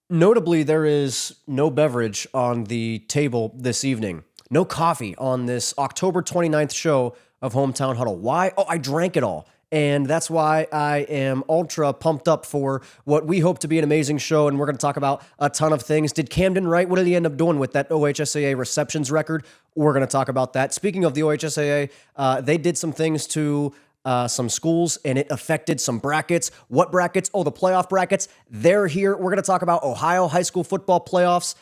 Notably, there is no beverage on the table this evening. No coffee on this October 29th show of Hometown Huddle. Why? Oh, I drank it all. And that's why I am ultra pumped up for what we hope to be an amazing show. And we're going to talk about a ton of things. Did Camden Wright, what did he end up doing with that OHSAA receptions record? We're going to talk about that. Speaking of the OHSAA, they did some things to some schools, and it affected some brackets. What brackets? Oh, the playoff brackets. They're here. We're going to talk about Ohio high school football playoffs.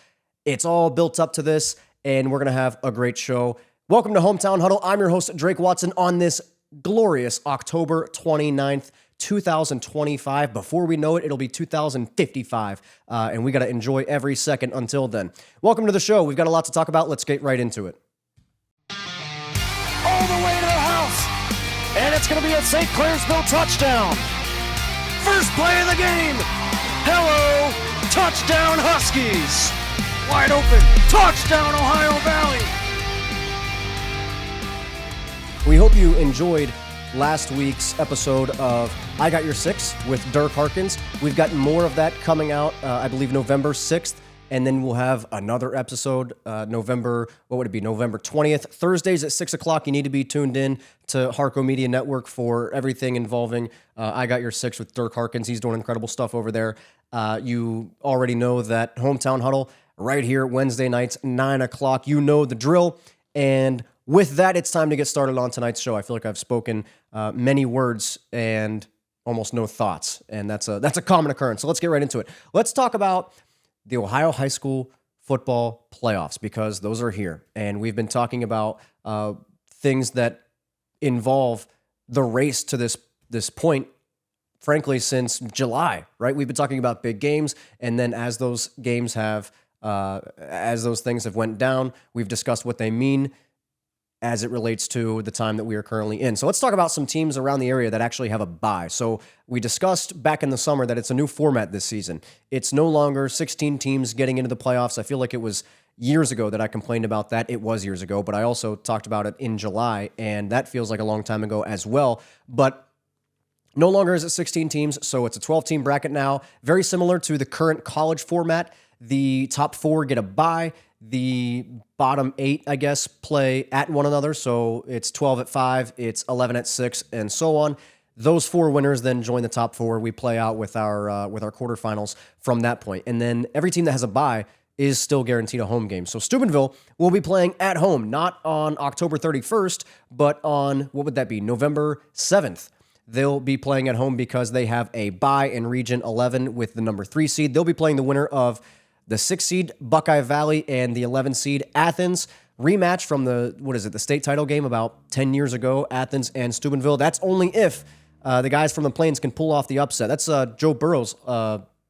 It's all built up to this, and we're going to have a great show. Welcome to Hometown Huddle. I'm your host, Drake Watson, on this glorious October 29th, 2025. Before we know it, it'll be 2055, and we got to enjoy every second until then. Welcome to the show. We've got a lot to talk about. Let's get right into it. All the way to the house, and it's going to be a St. Clairsville touchdown. First play of the game. Hello, touchdown Huskies. Wide open, touchdown Ohio Valley. We hope you enjoyed last week's episode of I Got Your Six with Dirk Harkins. We've got more of that coming out, I believe, November 6th. And then we'll have another episode, November 20th. Thursdays at 6 o'clock. You need to be tuned in to Harco Media Network for everything involving I Got Your Six with Dirk Harkins. He's doing incredible stuff over there. You already know that Hometown Huddle right here, Wednesday nights, 9 o'clock. You know the drill. And with that, it's time to get started on tonight's show. I feel like I've spoken many words and almost no thoughts. And that's a common occurrence. So let's get right into it. Let's talk about the Ohio high school football playoffs, because those are here. And we've been talking about things that involve the race to this point, frankly, since July, right? We've been talking about big games. And then as those games have, as those things have went down, we've discussed what they mean as it relates to the time that we are currently in. So let's talk about some teams around the area that actually have a bye. So we discussed back in the summer that it's a new format this season. It's no longer 16 teams getting into the playoffs. I feel like it was years ago that I complained about that. It was years ago, but I also talked about it in July, and that feels like a long time ago as well. But no longer is it 16 teams, so it's a 12-team bracket now, very similar to the current college format. The top four get a bye. The bottom eight, I guess, play at one another. So it's 12 at 5, it's 11 at 6, and so on. Those four winners then join the top four. We play out with our quarterfinals from that point. And then every team that has a bye is still guaranteed a home game. So Steubenville will be playing at home, not on October 31st, but on, what would that be, November 7th. They'll be playing at home because they have a bye in Region 11 with the number 3 seed. They'll be playing the winner of the 6 seed Buckeye Valley and the 11 seed Athens. Rematch from the state title game about 10 years ago, Athens and Steubenville. That's only if the guys from the Plains can pull off the upset. That's Joe Burrow's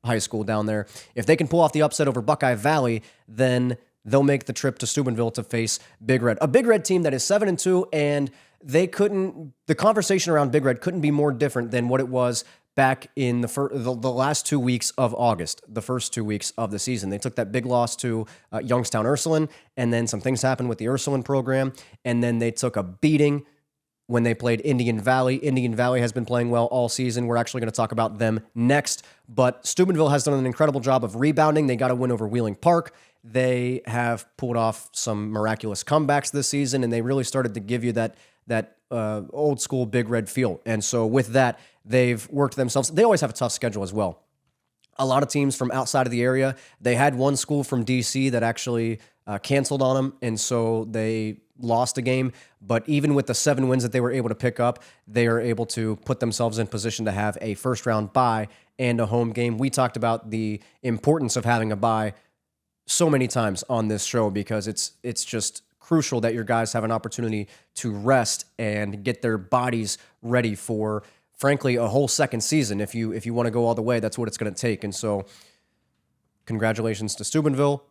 high school down there. If they can pull off the upset over Buckeye Valley, then they'll make the trip to Steubenville to face Big Red. A Big Red team that is 7-2, and the conversation around Big Red couldn't be more different than what it was back in the last 2 weeks of August, the first 2 weeks of the season. They took that big loss to Youngstown Ursuline, and then some things happened with the Ursuline program, and then they took a beating when they played Indian Valley. Indian Valley has been playing well all season. We're actually going to talk about them next, but Steubenville has done an incredible job of rebounding. They got a win over Wheeling Park. They have pulled off some miraculous comebacks this season, and they really started to give you that old school Big Red feel. And so with that, they've worked themselves. They always have a tough schedule as well. A lot of teams from outside of the area. They had one school from D.C. that actually canceled on them, and so they lost a game. But even with the 7 wins that they were able to pick up, they are able to put themselves in position to have a first-round bye and a home game. We talked about the importance of having a bye so many times on this show because it's just crucial that your guys have an opportunity to rest and get their bodies ready for, frankly, a whole second season. If you want to go all the way, that's what it's going to take. And so congratulations to Steubenville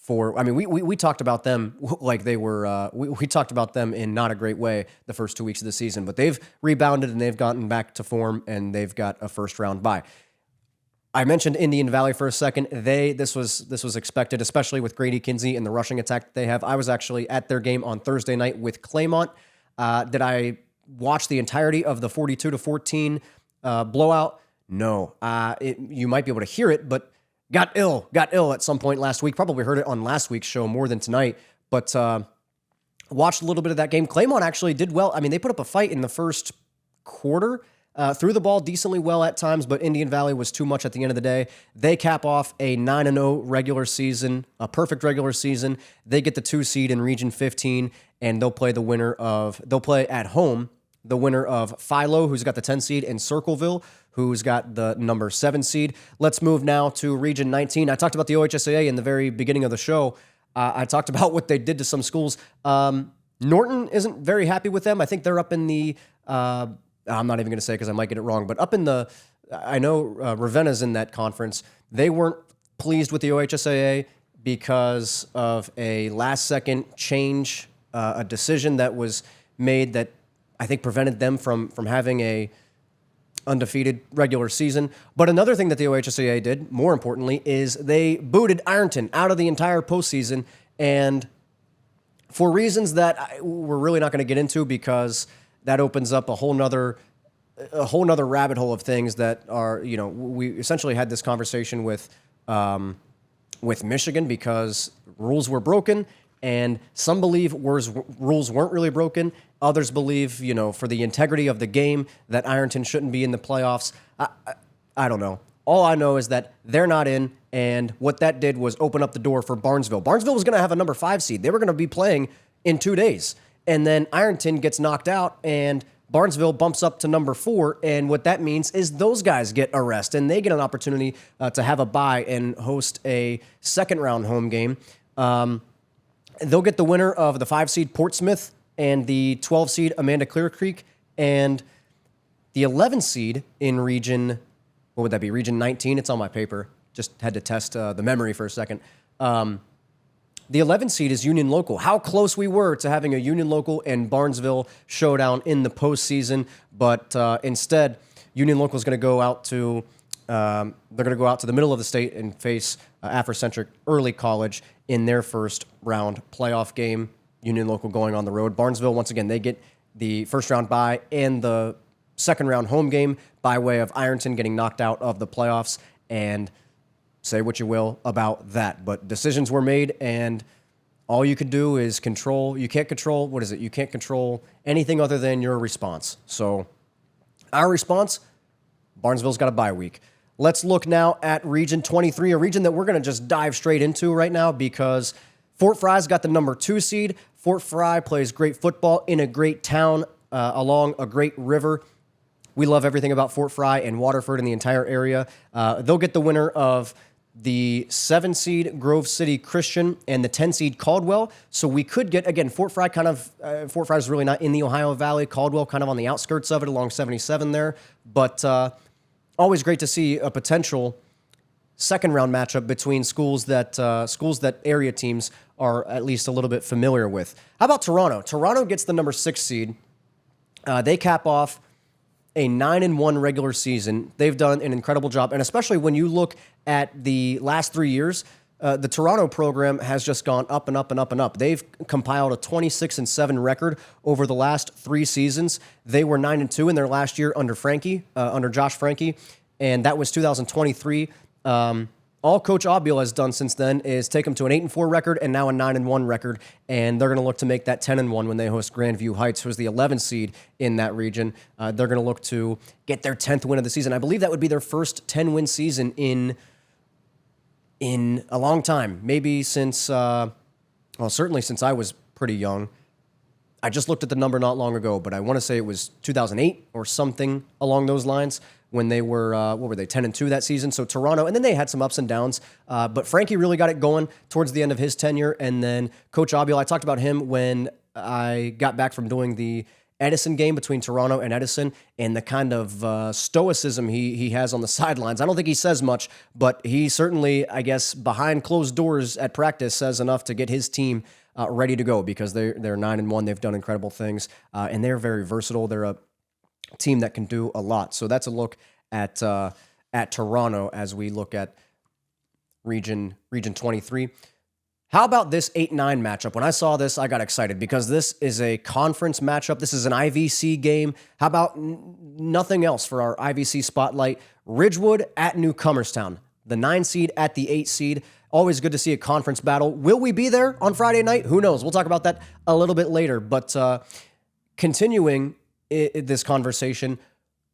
we talked about them like they were, we talked about them in not a great way the first 2 weeks of the season, but they've rebounded and they've gotten back to form and they've got a first round bye. I mentioned Indian Valley for a second. This was expected, especially with Grady Kinsey and the rushing attack that they have. I was actually at their game on Thursday night with Claymont. Did I watch the entirety of the 42-14 blowout? No. You might be able to hear it, but got ill at some point last week. Probably heard it on last week's show more than tonight, but watched a little bit of that game. Claymont actually did well. I mean, they put up a fight in the first quarter, threw the ball decently well at times, but Indian Valley was too much at the end of the day. They cap off a 9-0 regular season, a perfect regular season. They get the 2 seed in Region 15, and they'll play at home the winner of Philo, who's got the 10 seed, and Circleville, who's got the number 7 seed. Let's move now to Region 19. I talked about the OHSAA in the very beginning of the show. I talked about what they did to some schools. Norton isn't very happy with them. I think they're up in the, I'm not even going to say because I might get it wrong, but up in the, I know Ravenna's in that conference. They weren't pleased with the OHSAA because of a last-second change, a decision that was made that I think prevented them from having a undefeated regular season. But another thing that the OHSAA did, more importantly, is they booted Ironton out of the entire postseason, and for reasons that we're really not going to get into because that opens up a whole nother rabbit hole of things that are, we essentially had this conversation with Michigan because rules were broken, and some believe rules weren't really broken. Others believe, for the integrity of the game, that Ironton shouldn't be in the playoffs. I don't know. All I know is that they're not in, and what that did was open up the door for Barnesville. Barnesville was going to have a number 5 seed. They were going to be playing in 2 days. And then Ironton gets knocked out, and Barnesville bumps up to number 4, and what that means is those guys get a rest, and they get an opportunity to have a bye and host a second-round home game. They'll get the winner of the 5 seed Portsmouth and the 12 seed Amanda Clear Creek, and the 11 seed in Region, what would that be, Region 19? It's on my paper. Just had to test the memory for a second. The 11 seed is Union Local. How close we were to having a Union Local and Barnesville showdown in the postseason, but instead, Union Local is going to go out to the middle of the state and face Afrocentric Early College in their first round playoff game. Union Local going on the road. Barnesville, once again, they get the first round bye and the second round home game by way of Ironton getting knocked out of the playoffs. And say what you will about that, but decisions were made, and all you could do is control. You can't control, what is it? You can't control anything other than your response. So our response, Barnesville's got a bye week. Let's look now at Region 23, a region that we're going to just dive straight into right now because Fort Fry's got the number 2 seed. Fort Fry plays great football in a great town along a great river. We love everything about Fort Fry and Waterford and the entire area. They'll get the winner of the 7 seed Grove City Christian and the 10 seed Caldwell. So we could get, again, Fort Fry Fort Fry is really not in the Ohio Valley. Caldwell kind of on the outskirts of it along 77 there. But always great to see a potential second round matchup between schools that area teams are at least a little bit familiar with. How about Toronto? Toronto gets the number 6 seed. They cap off a 9-1 regular season. They've done an incredible job, and especially when you look at the last 3 years, the Toronto program has just gone up and up and up and up. They've compiled a 26-7 record over the last 3 seasons. They were 9-2 in their last year under Josh Frankie, and that was 2023. All Coach Abel has done since then is take them to an 8-4 record and now a 9-1 record, and they're going to look to make that 10-1 when they host Grandview Heights, who's the 11 seed in that region. They're going to look to get their 10th win of the season. I believe that would be their first 10-win season in a long time, maybe since, certainly since I was pretty young. I just looked at the number not long ago, but I want to say it was 2008 or something along those lines when they were, 10-2 that season. So Toronto, and then they had some ups and downs, but Frankie really got it going towards the end of his tenure. And then Coach Abel, I talked about him when I got back from doing the Edison game between Toronto and Edison, and the kind of stoicism he has on the sidelines. I don't think he says much, but he certainly, I guess, behind closed doors at practice says enough to get his team ready to go because they're 9-1. They've done incredible things, and they're very versatile. They're a team that can do a lot. So that's a look at Toronto as we look at Region 23. How about this 8-9 matchup? When I saw this, I got excited because this is a conference matchup. This is an IVC game. How about nothing else for our IVC spotlight? Ridgewood at Newcomerstown. the 9 seed at the 8 seed. Always good to see a conference battle. Will we be there on Friday night? Who knows? We'll talk about that a little bit later. But continuing this conversation,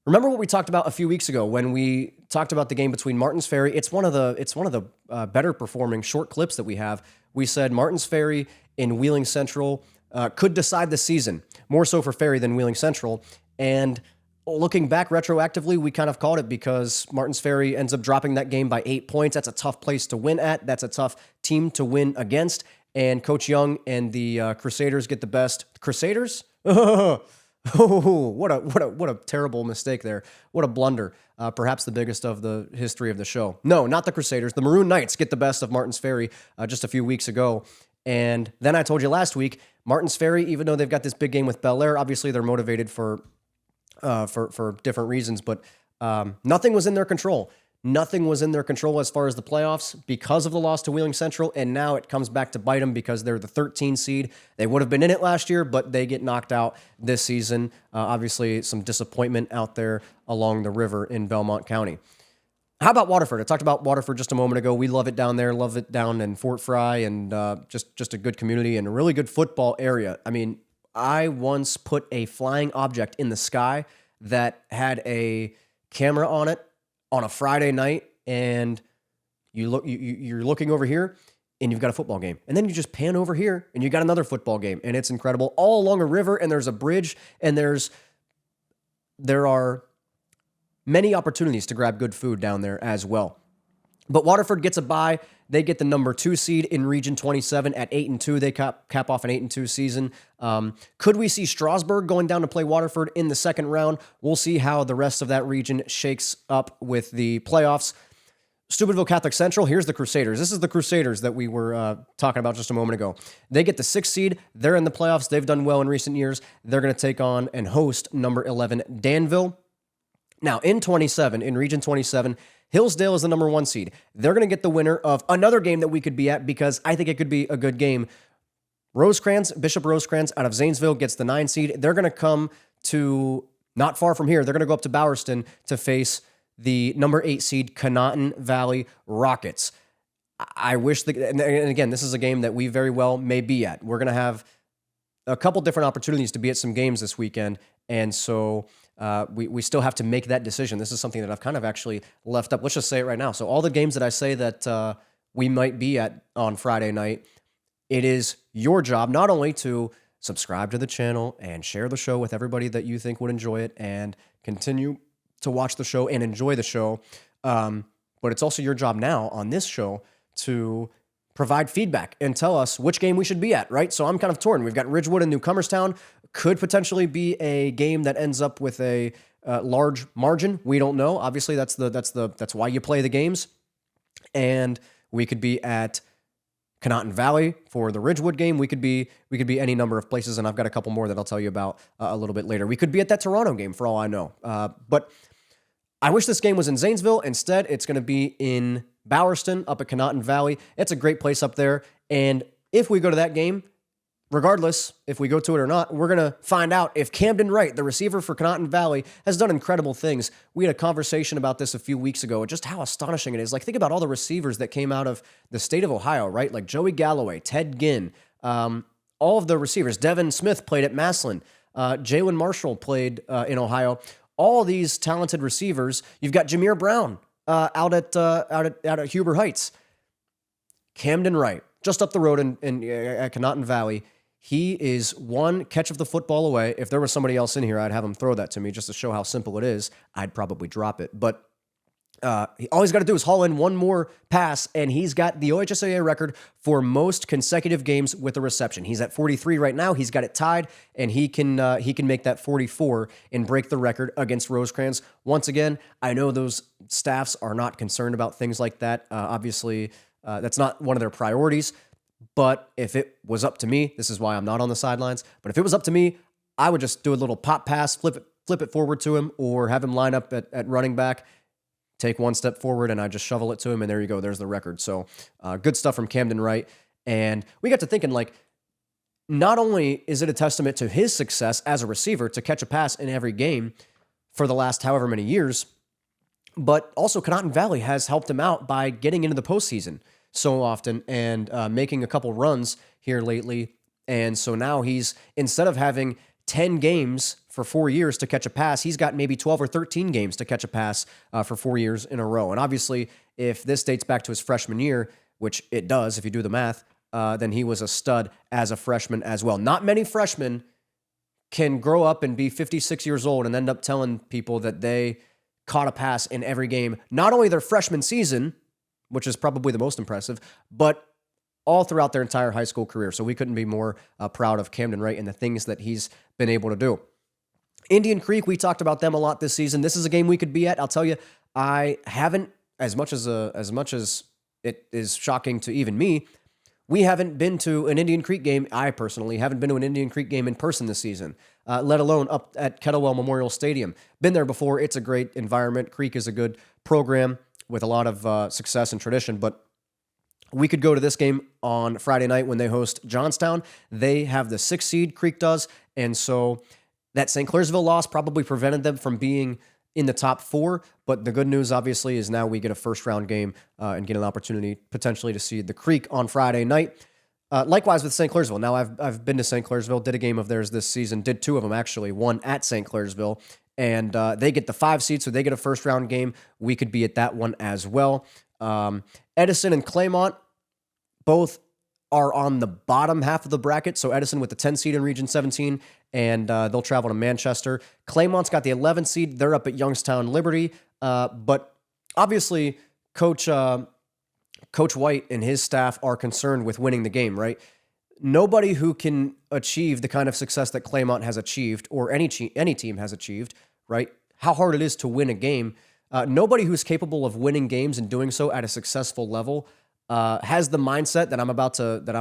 remember what we talked about a few weeks ago when we talked about the game between Martins Ferry? It's one of the better performing short clips that we have. We said Martins Ferry in Wheeling Central could decide the season, more so for Ferry than Wheeling Central. And looking back retroactively, we kind of called it because Martins Ferry ends up dropping that game by 8 points. That's a tough place to win at. That's a tough team to win against. And Coach Young and the Crusaders get the best. Crusaders? Oh, what a terrible mistake there. What a blunder. Perhaps the biggest of the history of the show. No, not the Crusaders. The Maroon Knights get the best of Martins Ferry just a few weeks ago. And then I told you last week, Martins Ferry, even though they've got this big game with Bel Air, obviously they're motivated for different reasons, but nothing was in their control. Nothing was in their control as far as the playoffs because of the loss to Wheeling Central, and now it comes back to bite them because they're the 13 seed. They would have been in it last year, but they get knocked out this season. Obviously, some disappointment out there along the river in Belmont County. How about Waterford? I talked about Waterford just a moment ago. We love it down there, love it down in Fort Fry, and just a good community and a really good football area. I mean, I once put a flying object in the sky that had a camera on it on a Friday night, and you're looking over here, and you've got a football game. And then you just pan over here, and you got another football game, and it's incredible. All along a river, and there's a bridge, and there are many opportunities to grab good food down there as well. But Waterford gets a bye. They get the number 2 seed in Region 27 at 8-2. They cap off an 8-2 season. Could we see Strasburg going down to play Waterford in the second round? We'll see how the rest of that region shakes up with the playoffs. Steubenville Catholic Central, here's the Crusaders. This is the Crusaders that we were talking about just a moment ago. They get the 6th seed. They're in the playoffs. They've done well in recent years. They're going to take on and host number 11 Danville. Now, in Region 27, Hillsdale is the number 1 seed. They're going to get the winner of another game that we could be at because I think it could be a good game. Bishop Rosecrans out of Zanesville gets the 9 seed. They're going to come to, not far from here, they're going to go up to Bowerston to face the number 8 seed Conotton Valley Rockets. I wish, and again, this is a game that we very well may be at. We're going to have a couple different opportunities to be at some games this weekend, and so we still have to make that decision. This is something that I've kind of actually left up. Let's just say it right now. So all the games that I say that we might be at on Friday night, it is your job not only to subscribe to the channel and share the show with everybody that you think would enjoy it and continue to watch the show and enjoy the show, but it's also your job now on this show to provide feedback and tell us which game we should be at, right? So I'm kind of torn. We've got Ridgewood and Newcomerstown. Could potentially be a game that ends up with a large margin. We don't know. Obviously, that's why you play the games. And we could be at Conotton Valley for the Ridgewood game. We could be any number of places, and I've got a couple more that I'll tell you about a little bit later. We could be at that Toronto game for all I know. But I wish this game was in Zanesville. Instead, it's going to be in Bowerston up at Conotton Valley. It's a great place up there. And if we go to that game, regardless if we go to it or not, we're going to find out if Camden Wright, the receiver for Conotton Valley, has done incredible things. We had a conversation about this a few weeks ago, just how astonishing it is. Like, think about all the receivers that came out of the state of Ohio, right? Like Joey Galloway, Ted Ginn, all of the receivers. Devin Smith played at Massillon. Jalen Marshall played in Ohio. All these talented receivers. You've got Jameer Brown out at Huber Heights. Camden Wright, just up the road at Conotton Valley. He is one catch of the football away. If there was somebody else in here, I'd have him throw that to me just to show how simple it is. I'd probably drop it. But all he's got to do is haul in one more pass, and he's got the OHSAA record for most consecutive games with a reception. He's at 43 right now. He's got it tied, and he can make that 44 and break the record against Rosecrans. Once again, I know those staffs are not concerned about things like that. Obviously, that's not one of their priorities. But if it was up to me, this is why I'm not on the sidelines, but if it was up to me, I would just do a little pop pass, flip it forward to him, or have him line up at running back, take one step forward, and I just shovel it to him, and there you go. There's the record. So good stuff from Camden Wright. And we got to thinking, like, not only is it a testament to his success as a receiver to catch a pass in every game for the last however many years, But also, Connaughton Valley has helped him out by getting into the postseason so often and making a couple runs here lately. And so now he's, instead of having 10 games for 4 years to catch a pass, he's got maybe 12 or 13 games to catch a pass for 4 years in a row. And obviously, if this dates back to his freshman year, which it does if you do the math, then he was a stud as a freshman as well. Not many freshmen can grow up and be 56 years old and end up telling people that they caught a pass in every game, not only their freshman season, which is probably the most impressive, but all throughout their entire high school career. So we couldn't be more proud of Camden Wright and the things that he's been able to do. Indian Creek, we talked about them a lot this season. This is a game we could be at. I'll tell you, I haven't, as much as it is shocking to even me, we haven't been to an Indian Creek game. I personally haven't been to an Indian Creek game in person this season, let alone up at Kettlewell Memorial Stadium. Been there before. It's a great environment. Creek is a good program with a lot of success and tradition, but we could go to this game on Friday night when they host Johnstown. They have the 6th seed, Creek does, and so that St. Clairsville loss probably prevented them from being in the top 4, but the good news, obviously, is now we get a first-round game and get an opportunity potentially to see the Creek on Friday night. Likewise with St. Clairsville. Now, I've been to St. Clairsville, did a game of theirs this season, did 2 of them, actually, one at St. Clairsville, and they get the 5 seed, so they get a first-round game. We could be at that one as well. Edison and Claymont both are on the bottom half of the bracket. So Edison with the 10 seed in Region 17, and they'll travel to Manchester. Claymont's got the 11 seed. They're up at Youngstown Liberty. But obviously, Coach White and his staff are concerned with winning the game, right? Nobody who can achieve the kind of success that Claymont has achieved, or any team has achieved, right? How hard it is to win a game. Nobody who's capable of winning games and doing so at a successful level has the mindset that I'm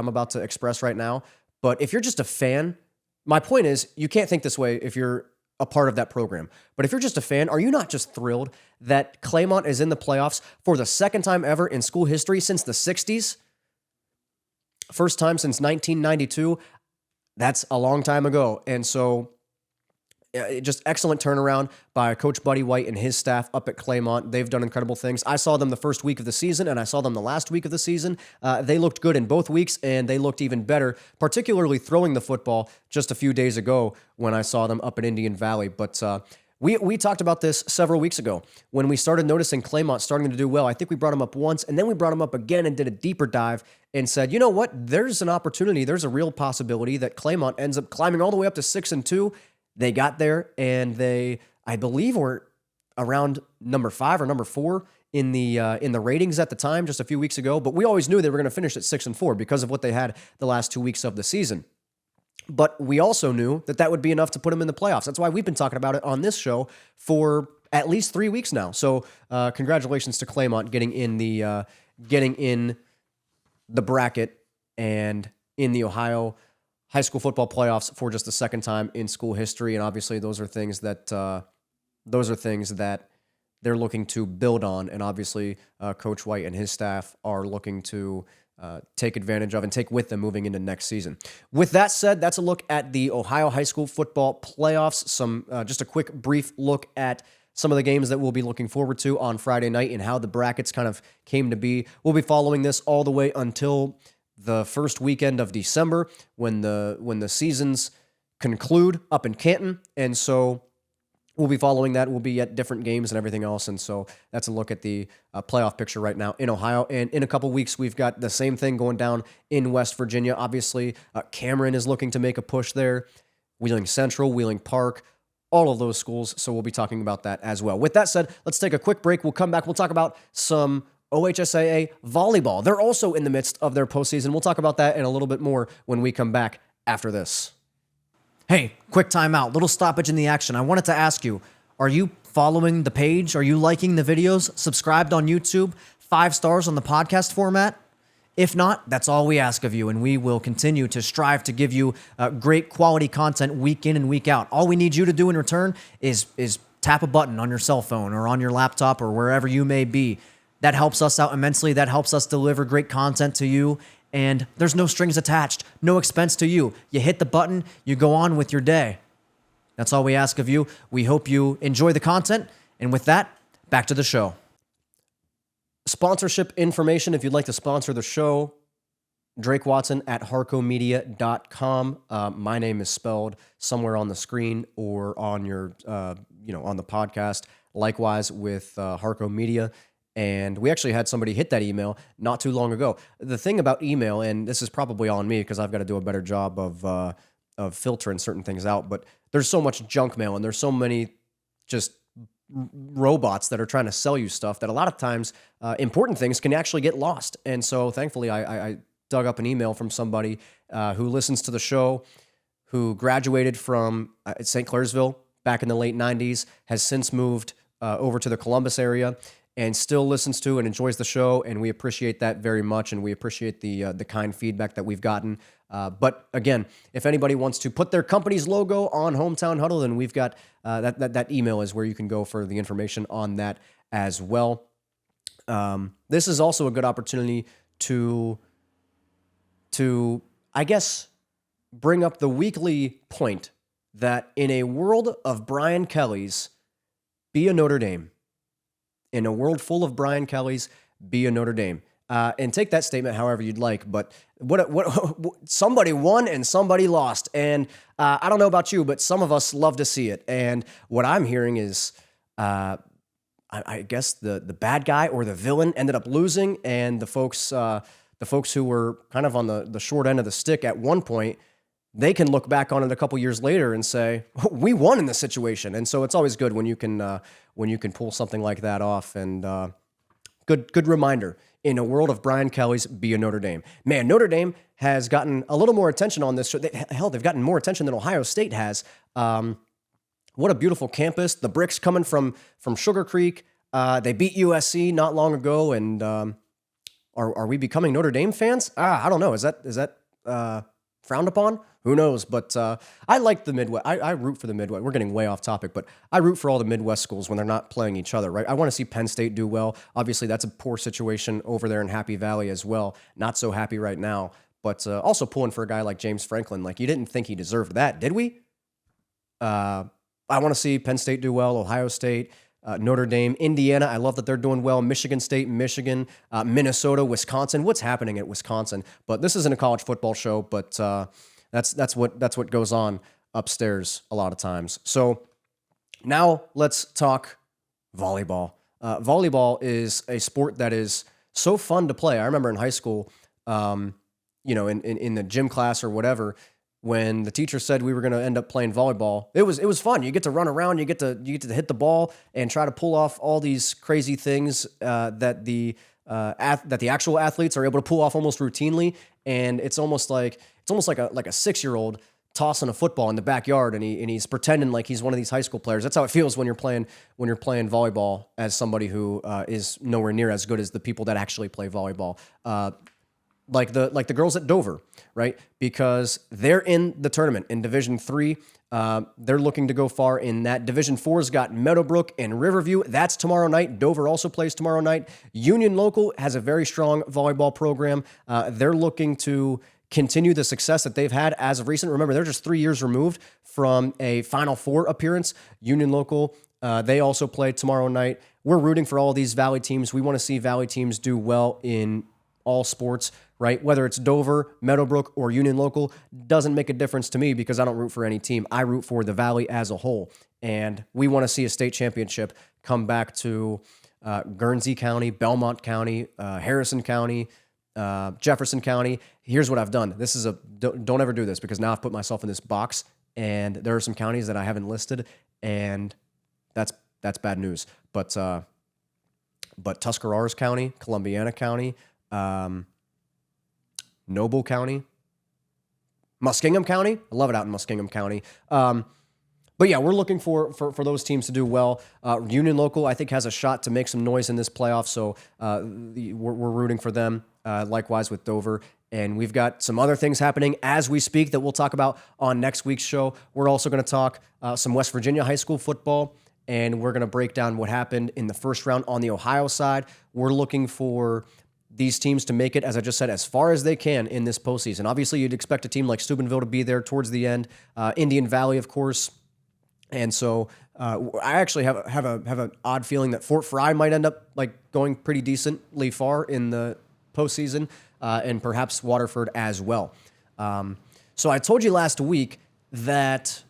about to express right now. But if you're just a fan, my point is you can't think this way if you're a part of that program. But if you're just a fan, are you not just thrilled that Claymont is in the playoffs for the second time ever in school history since the 60s? First time since 1992. That's a long time ago. And so just excellent turnaround by Coach Buddy White and his staff up at Claymont. They've done incredible things. I saw them the first week of the season, and I saw them the last week of the season. They looked good in both weeks, and they looked even better, particularly throwing the football just a few days ago when I saw them up at Indian Valley. But we talked about this several weeks ago when we started noticing Claymont starting to do well. I think we brought them up once, and then we brought them up again and did a deeper dive and said, you know what? There's an opportunity. There's a real possibility that Claymont ends up climbing all the way up to 6-2. They got there, and they, I believe, were around number 5 or number 4 in the ratings at the time, just a few weeks ago. But we always knew they were going to finish at 6-4 because of what they had the last 2 weeks of the season. But we also knew that would be enough to put them in the playoffs. That's why we've been talking about it on this show for at least 3 weeks now. So congratulations to Claymont getting in the bracket and in the Ohio high school football playoffs for just the second time in school history. And obviously those are things that they're looking to build on. And obviously Coach White and his staff are looking to take advantage of and take with them moving into next season. With that said, that's a look at the Ohio high school football playoffs. Just a quick brief look at some of the games that we'll be looking forward to on Friday night and how the brackets kind of came to be. We'll be following this all the way until the first weekend of December when the seasons conclude up in Canton. And so we'll be following that. We'll be at different games and everything else. And so that's a look at the playoff picture right now in Ohio. And in a couple weeks, we've got the same thing going down in West Virginia. Obviously, Cameron is looking to make a push there. Wheeling Central, Wheeling Park, all of those schools. So we'll be talking about that as well. With that said, let's take a quick break. We'll come back. We'll talk about some OHSAA volleyball. They're also in the midst of their postseason. We'll talk about that and a little bit more when we come back after this. Hey, quick timeout, little stoppage in the action. I wanted to ask you, are you following the page? Are you liking the videos? Subscribed on YouTube? 5 stars on the podcast format? If not, that's all we ask of you, and we will continue to strive to give you great quality content week in and week out. All we need you to do in return is tap a button on your cell phone or on your laptop or wherever you may be. That helps us out immensely. That helps us deliver great content to you. And there's no strings attached, no expense to you. You hit the button, you go on with your day. That's all we ask of you. We hope you enjoy the content. And with that, Back to the show. Sponsorship information, if you'd like to sponsor the show, Drake Watson at harcomedia.com. My name is spelled somewhere on the screen or on your, on the podcast. Likewise with Harco Media. And we actually had somebody hit that email not too long ago. The thing about email, and this is probably on me because I've got to do a better job of filtering certain things out, but there's so much junk mail and there's so many just robots that are trying to sell you stuff that a lot of times important things can actually get lost. And so thankfully I dug up an email from somebody who listens to the show, who graduated from St. Clairsville back in the late 90s, has since moved over to the Columbus area, and still listens to and enjoys the show, and we appreciate that very much, and we appreciate the kind feedback that we've gotten. But again, if anybody wants to put their company's logo on Hometown Huddle, then we've got that email is where you can go for the information on that as well. This is also a good opportunity to I guess bring up the weekly point that in a world of Brian Kelly's, be a Notre Dame. In a world full of Brian Kellys, be a Notre Dame. And take that statement however you'd like, but what somebody won and somebody lost. And I don't know about you, but some of us love to see it. And what I'm hearing is, I guess the bad guy or the villain ended up losing, and the folks who were kind of on the short end of the stick at one point, they can look back on it a couple years later and say, we won in this situation. And so it's always good when you can pull something like that off. And good reminder, in a world of Brian Kelly's, be a Notre Dame. Man, Notre Dame has gotten a little more attention on this show. Hell, they've gotten more attention than Ohio State has. What a beautiful campus. The bricks coming from Sugar Creek. They beat USC not long ago. And are we becoming Notre Dame fans? I don't know. Is that frowned upon? Who knows? But I like the Midwest. I root for the Midwest. We're getting way off topic, but I root for all the Midwest schools when they're not playing each other, right? I want to see Penn State do well. Obviously, that's a poor situation over there in Happy Valley as well. Not so happy right now, but also pulling for a guy like James Franklin. Like, you didn't think he deserved that, did we? I want to see Penn State do well, Ohio State, Notre Dame, Indiana. I love that they're doing well. Michigan State, Michigan, Minnesota, Wisconsin. What's happening at Wisconsin? But this isn't a college football show, but that's what goes on upstairs a lot of times. So now let's talk volleyball. Volleyball is a sport that is so fun to play. I remember in high school, in the gym class or whatever, when the teacher said we were going to end up playing volleyball, it was fun. You get to run around, you get to hit the ball and try to pull off all these crazy things that the actual athletes are able to pull off almost routinely. And it's almost like a 6-year-old tossing a football in the backyard, and he's pretending like he's one of these high school players. That's how it feels when you're playing volleyball as somebody who is nowhere near as good as the people that actually play volleyball. Like the girls at Dover, right? Because they're in the tournament in Division III. They're looking to go far in that. Division IV's got Meadowbrook and Riverview. That's tomorrow night. Dover also plays tomorrow night. Union Local has a very strong volleyball program. They're looking to continue the success that they've had as of recent. Remember, they're just 3 years removed from a Final Four appearance. Union Local, they also play tomorrow night. We're rooting for all these Valley teams. We want to see Valley teams do well in all sports, right? Whether it's Dover, Meadowbrook, or Union Local, doesn't make a difference to me because I don't root for any team. I root for the Valley as a whole. And we want to see a state championship come back to Guernsey County, Belmont County, Harrison County, Jefferson County. Here's what I've done. This is don't ever do this, because now I've put myself in this box, and there are some counties that I haven't listed, and that's bad news. But Tuscarawas County, Columbiana County, Noble County, Muskingum County. I love it out in Muskingum County. But yeah, we're looking for those teams to do well. Union Local, I think, has a shot to make some noise in this playoff, so we're rooting for them. Likewise with Dover. And we've got some other things happening as we speak that we'll talk about on next week's show. We're also going to talk some West Virginia high school football, and we're going to break down what happened in the first round on the Ohio side. We're looking for these teams to make it, as I just said, as far as they can in this postseason. Obviously, you'd expect a team like Steubenville to be there towards the end. Indian Valley, of course, And so I actually have an odd feeling that Fort Fry might end up like going pretty decently far in the postseason, and perhaps Waterford as well. So I told you last week that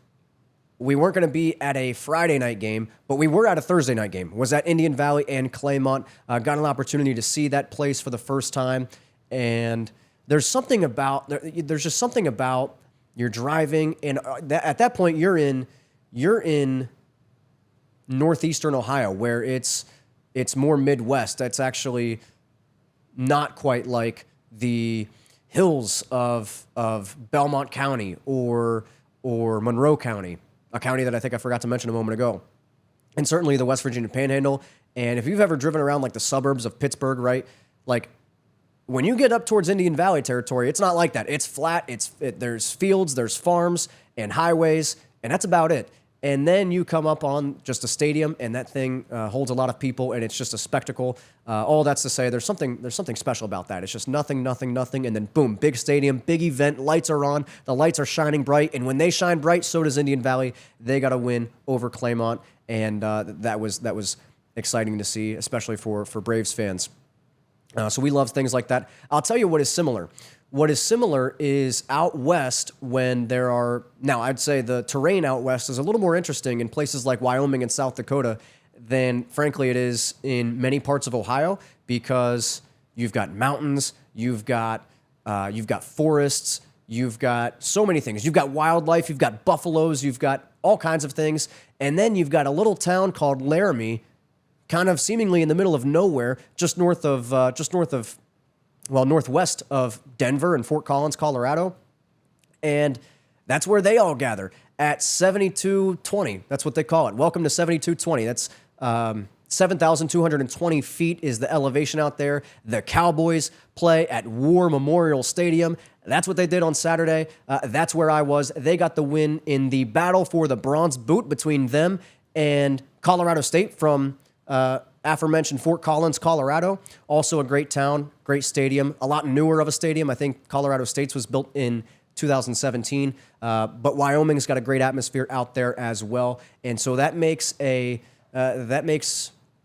we weren't going to be at a Friday night game, but we were at a Thursday night game. Was at Indian Valley and Claymont. Got an opportunity to see that place for the first time, and there's just something about you're driving, and at that point you're in northeastern Ohio, where it's more Midwest. That's actually not quite like the hills of Belmont County or Monroe County, a county that I think I forgot to mention a moment ago, and certainly the West Virginia Panhandle. And if you've ever driven around like the suburbs of Pittsburgh, right, like when you get up towards Indian Valley territory, it's not like that. It's flat. There's fields, there's farms and highways, and that's about it. And then you come up on just a stadium, and that thing holds a lot of people, and it's just a spectacle. All that's to say, there's something special about that. It's just nothing, and then boom, big stadium, big event, lights are on, the lights are shining bright, and when they shine bright, so does Indian Valley. They got a win over Claymont, and that was exciting to see, especially for Braves fans. So we love things like that. I'll tell you what is similar. What is similar is out west when there are, now I'd say the terrain out west is a little more interesting in places like Wyoming and South Dakota than frankly it is in many parts of Ohio, because you've got mountains, you've got forests, you've got so many things. You've got wildlife, you've got buffaloes, you've got all kinds of things. And then you've got a little town called Laramie, kind of seemingly in the middle of nowhere, just northwest of Denver and Fort Collins, Colorado. And that's where they all gather at 7220. That's what they call it. Welcome to 7220. That's 7,220 feet is the elevation out there. The Cowboys play at War Memorial Stadium. That's what they did on Saturday. That's where I was. They got the win in the battle for the bronze boot between them and Colorado State from aforementioned Fort Collins, Colorado. Also a great town, great stadium, a lot newer of a stadium. I think Colorado State's was built in 2017, but Wyoming's got a great atmosphere out there as well. And so that makes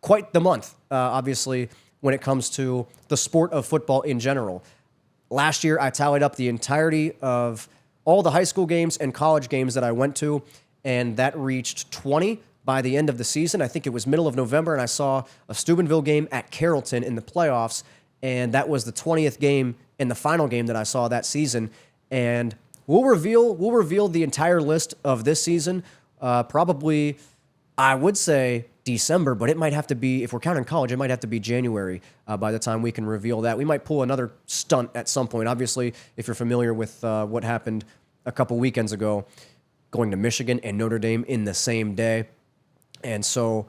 quite the month, obviously, when it comes to the sport of football in general. Last year, I tallied up the entirety of all the high school games and college games that I went to, and that reached 20 by the end of the season. I think it was middle of November, and I saw a Steubenville game at Carrollton in the playoffs, and that was the 20th game and the final game that I saw that season. And we'll reveal the entire list of this season, probably, I would say December, but it might have to be, if we're counting college, it might have to be January by the time we can reveal that. We might pull another stunt at some point. Obviously, if you're familiar with what happened a couple weekends ago, going to Michigan and Notre Dame in the same day. And so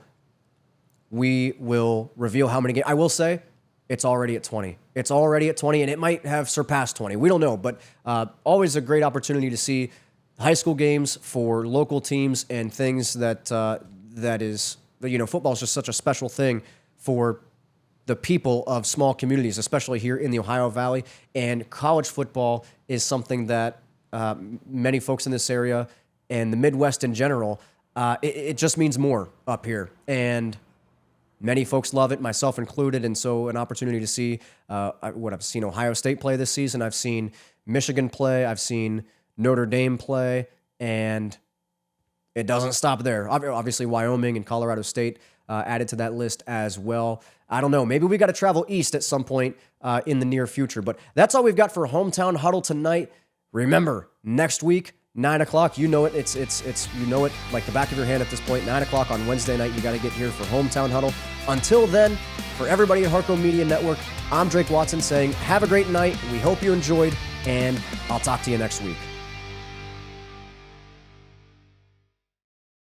we will reveal how many games. I will say it's already at 20. It's already at 20, and it might have surpassed 20. We don't know, but always a great opportunity to see high school games for local teams and things that football is just such a special thing for the people of small communities, especially here in the Ohio Valley. And college football is something that many folks in this area and the Midwest in general, it just means more up here. And many folks love it, myself included. And so an opportunity to see I've seen Ohio State play this season. I've seen Michigan play. I've seen Notre Dame play. And it doesn't stop there. Obviously, Wyoming and Colorado State added to that list as well. I don't know. Maybe we got to travel east at some point in the near future. But that's all we've got for Hometown Huddle tonight. Remember, next week, 9 o'clock, you know it. It's you know it like the back of your hand at this point. 9 o'clock on Wednesday night, you got to get here for Hometown Huddle. Until then, for everybody at Harco Media Network, I'm Drake Watson saying have a great night. We hope you enjoyed, and I'll talk to you next week.